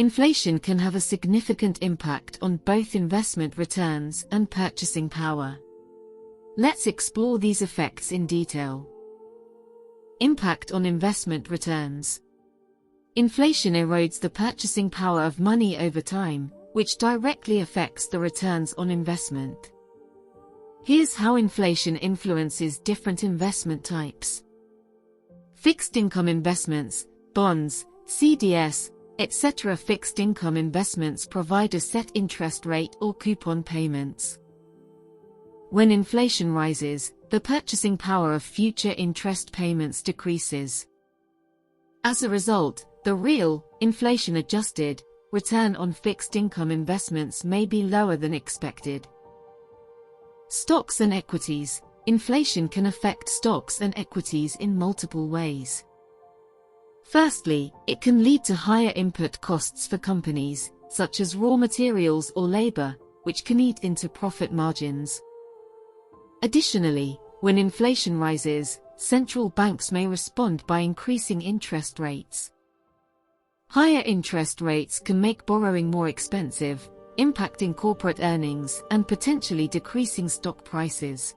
inflation can have a significant impact on both investment returns and purchasing power. Let's explore these effects in detail. Impact on investment returns. Inflation erodes the purchasing power of money over time, which directly affects the returns on investment. Here's how inflation influences different investment types. Fixed income investments, bonds, CDS, etc. Fixed income investments provide a set interest rate or coupon payments. When inflation rises, the purchasing power of future interest payments decreases. As a result, the real, inflation-adjusted, return on fixed income investments may be lower than expected. Stocks and equities. Inflation can affect stocks and equities in multiple ways. Firstly, it can lead to higher input costs for companies, such as raw materials or labor, which can eat into profit margins. Additionally, when inflation rises, central banks may respond by increasing interest rates. Higher interest rates can make borrowing more expensive, impacting corporate earnings and potentially decreasing stock prices.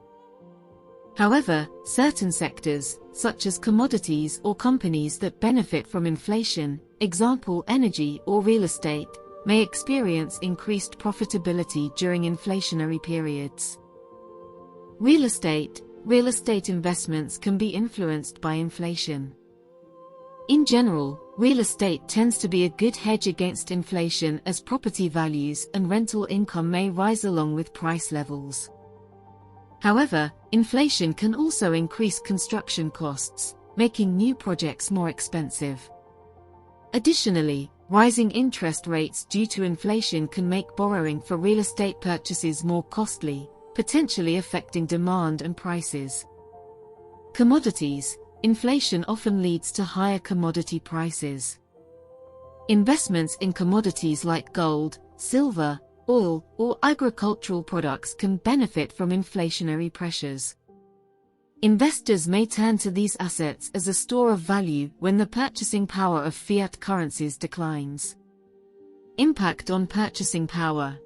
However, certain sectors, such as commodities or companies that benefit from inflation, example energy or real estate, may experience increased profitability during inflationary periods. Real estate investments can be influenced by inflation. In general, real estate tends to be a good hedge against inflation as property values and rental income may rise along with price levels. However, inflation can also increase construction costs, making new projects more expensive. Additionally, rising interest rates due to inflation can make borrowing for real estate purchases more costly, potentially affecting demand and prices. Commodities. Inflation often leads to higher commodity prices. Investments in commodities like gold, silver, oil, or agricultural products can benefit from inflationary pressures. Investors may turn to these assets as a store of value when the purchasing power of fiat currencies declines. Impact on purchasing power.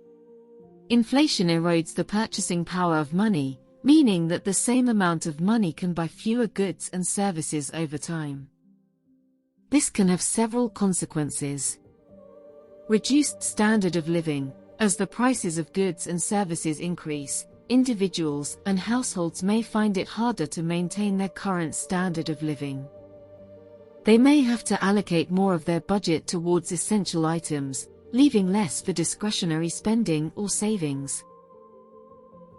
Inflation erodes the purchasing power of money, meaning that the same amount of money can buy fewer goods and services over time. This can have several consequences. Reduced standard of living. As the prices of goods and services increase, individuals and households may find it harder to maintain their current standard of living. They may have to allocate more of their budget towards essential items, leaving less for discretionary spending or savings.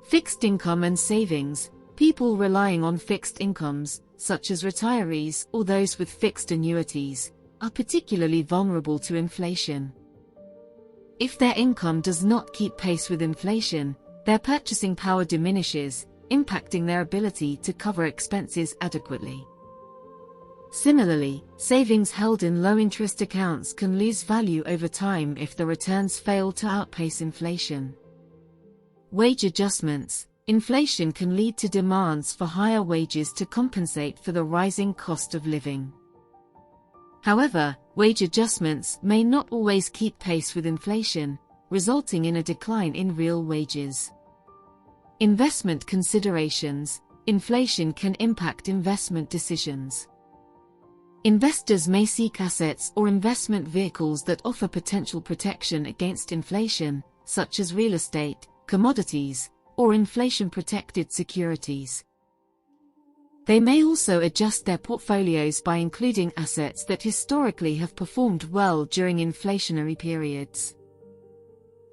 Fixed income and savings. People relying on fixed incomes, such as retirees or those with fixed annuities, are particularly vulnerable to inflation. If their income does not keep pace with inflation, their purchasing power diminishes, impacting their ability to cover expenses adequately. Similarly, savings held in low-interest accounts can lose value over time if the returns fail to outpace inflation. Wage adjustments. Inflation can lead to demands for higher wages to compensate for the rising cost of living. However, wage adjustments may not always keep pace with inflation, resulting in a decline in real wages. Investment considerations. Inflation can impact investment decisions. Investors may seek assets or investment vehicles that offer potential protection against inflation, such as real estate, commodities, or inflation-protected securities. They may also adjust their portfolios by including assets that historically have performed well during inflationary periods.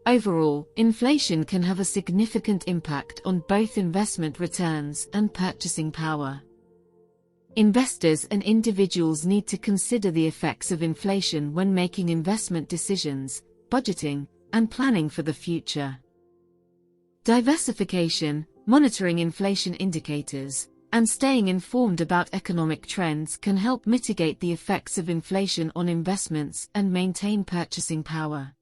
Overall, inflation can have a significant impact on both investment returns and purchasing power. Investors and individuals need to consider the effects of inflation when making investment decisions, budgeting, and planning for the future. Diversification, monitoring inflation indicators, and staying informed about economic trends can help mitigate the effects of inflation on investments and maintain purchasing power.